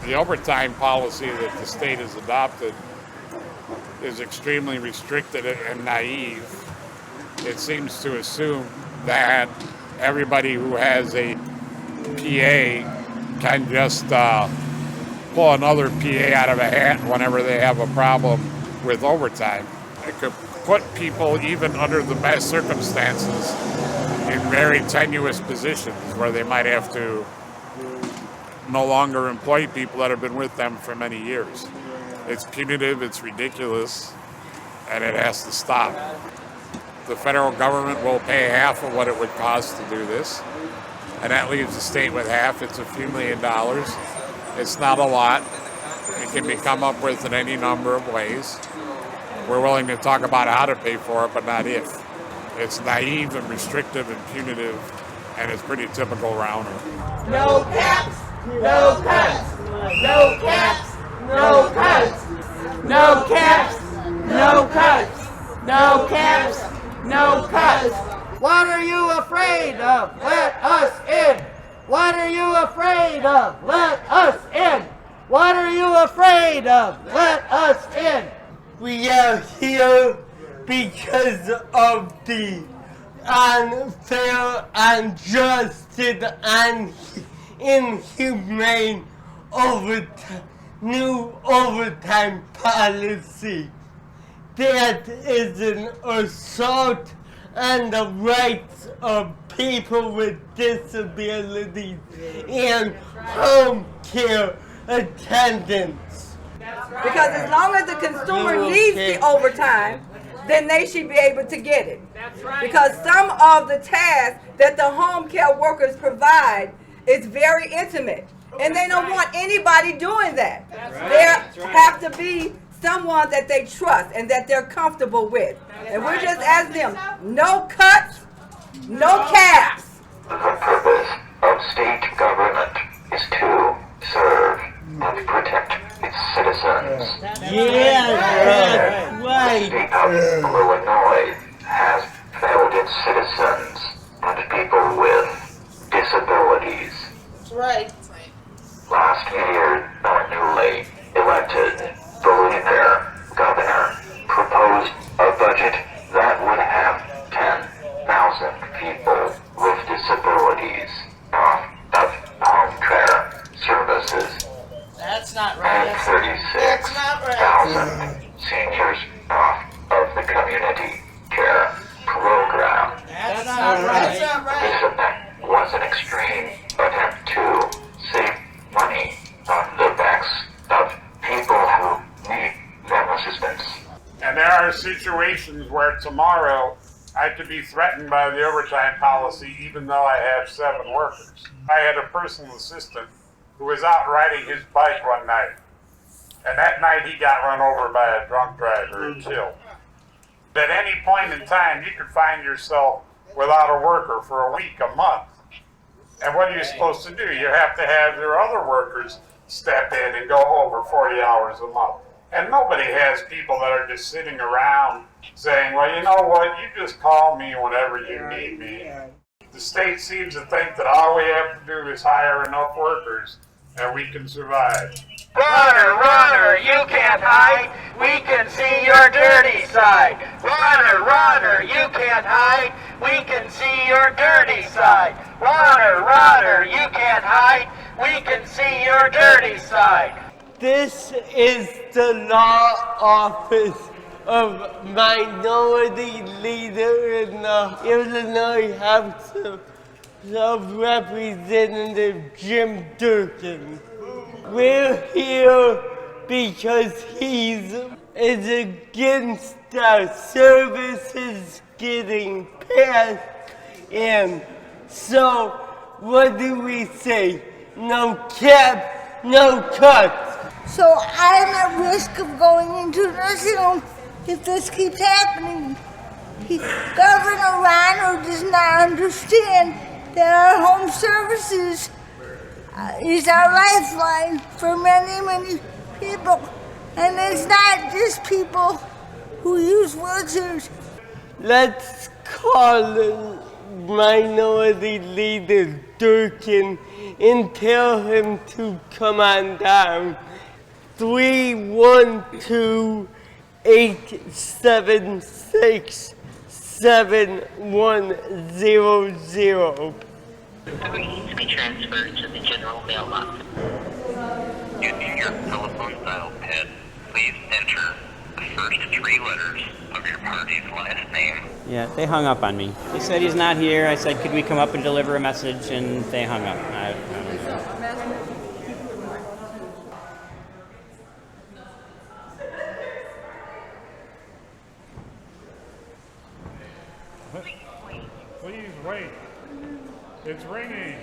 The overtime policy that the state has adopted is extremely restricted and naive. It seems to assume that everybody who has a PA can just pull another PA out of a hat whenever they have a problem with overtime. It could put people, even under the best circumstances, in very tenuous positions where they might have to no longer employ people that have been with them for many years. It's punitive, it's ridiculous, and it has to stop. The federal government will pay half of what it would cost to do this, and that leaves the state with half. It's a few $1,000,000. It's not a lot. It can be come up with in any number of ways. We're willing to talk about how to pay for it, but not if. It's naive and restrictive and punitive, and it's pretty typical Rauner. No caps, no cuts, no caps, no cuts, no caps, no cuts, no caps, no cuts. What are you afraid of? Let us in. What are you afraid of? Let us in. What are you afraid of? Let us in. We are here because of the unfair, unjust, and inhumane new overtime policy. That is an assault on the rights of people with disabilities and home care attendants. Because as long as the consumer needs the overtime, then they should be able to get it. Because some of the tasks that the home care workers provide is very intimate. And they don't want anybody doing that. There have to be someone that they trust and that they're comfortable with. And we're just asking them, no cuts, no caps. The purpose of state government is to serve and protect its citizens. Yeah, right. The state of Illinois has failed its citizens and people with disabilities. That's right. Last year, our newly elected billionaire governor proposed a budget that would have 10,000 people with disabilities off of home care services. That's not right. And 36,000 seniors off of the community care program. That's not right. That's not right. This event was an extreme attempt to save money on the backs of people who need their assistance. And there are situations where tomorrow I could be threatened by the overtime policy even though I have 7 workers. I had a personal assistant who was out riding his bike one night. And that night he got run over by a drunk driver and killed. At any point in time, you could find yourself without a worker for a week, a month. And what are you supposed to do? You have to have your other workers step in and go over 40 hours a month. And nobody has people that are just sitting around saying, well, you know what, you just call me whenever you need me. The state seems to think that all we have to do is hire enough workers and we can survive. Runner, runner, you can't hide. We can see your dirty side. Runner, runner, you can't hide. We can see your dirty side. Runner, runner, you can't hide. We can see your dirty side. This is the law office of Minority Leader in the Illinois House of Representative Jim Durkin. We're here because he's against our services getting passed, and so what do we say? No cap, no cuts. So I'm at risk of going into a nursing home if this keeps happening. Governor Rauner does not understand that our home services is our lifeline for many, many people. And it's not just people who use wheelchairs. Let's call Minority Leader Durkin and tell him to come on down. 312-876-7100. Please be transferred to the general mailbox. Using your telephone dial pad, please enter the first 3 letters of your party's last name. Yeah, they hung up on me. They said he's not here. I said, could we come up and deliver a message? And they hung up. I don't know. Please wait. It's ringing.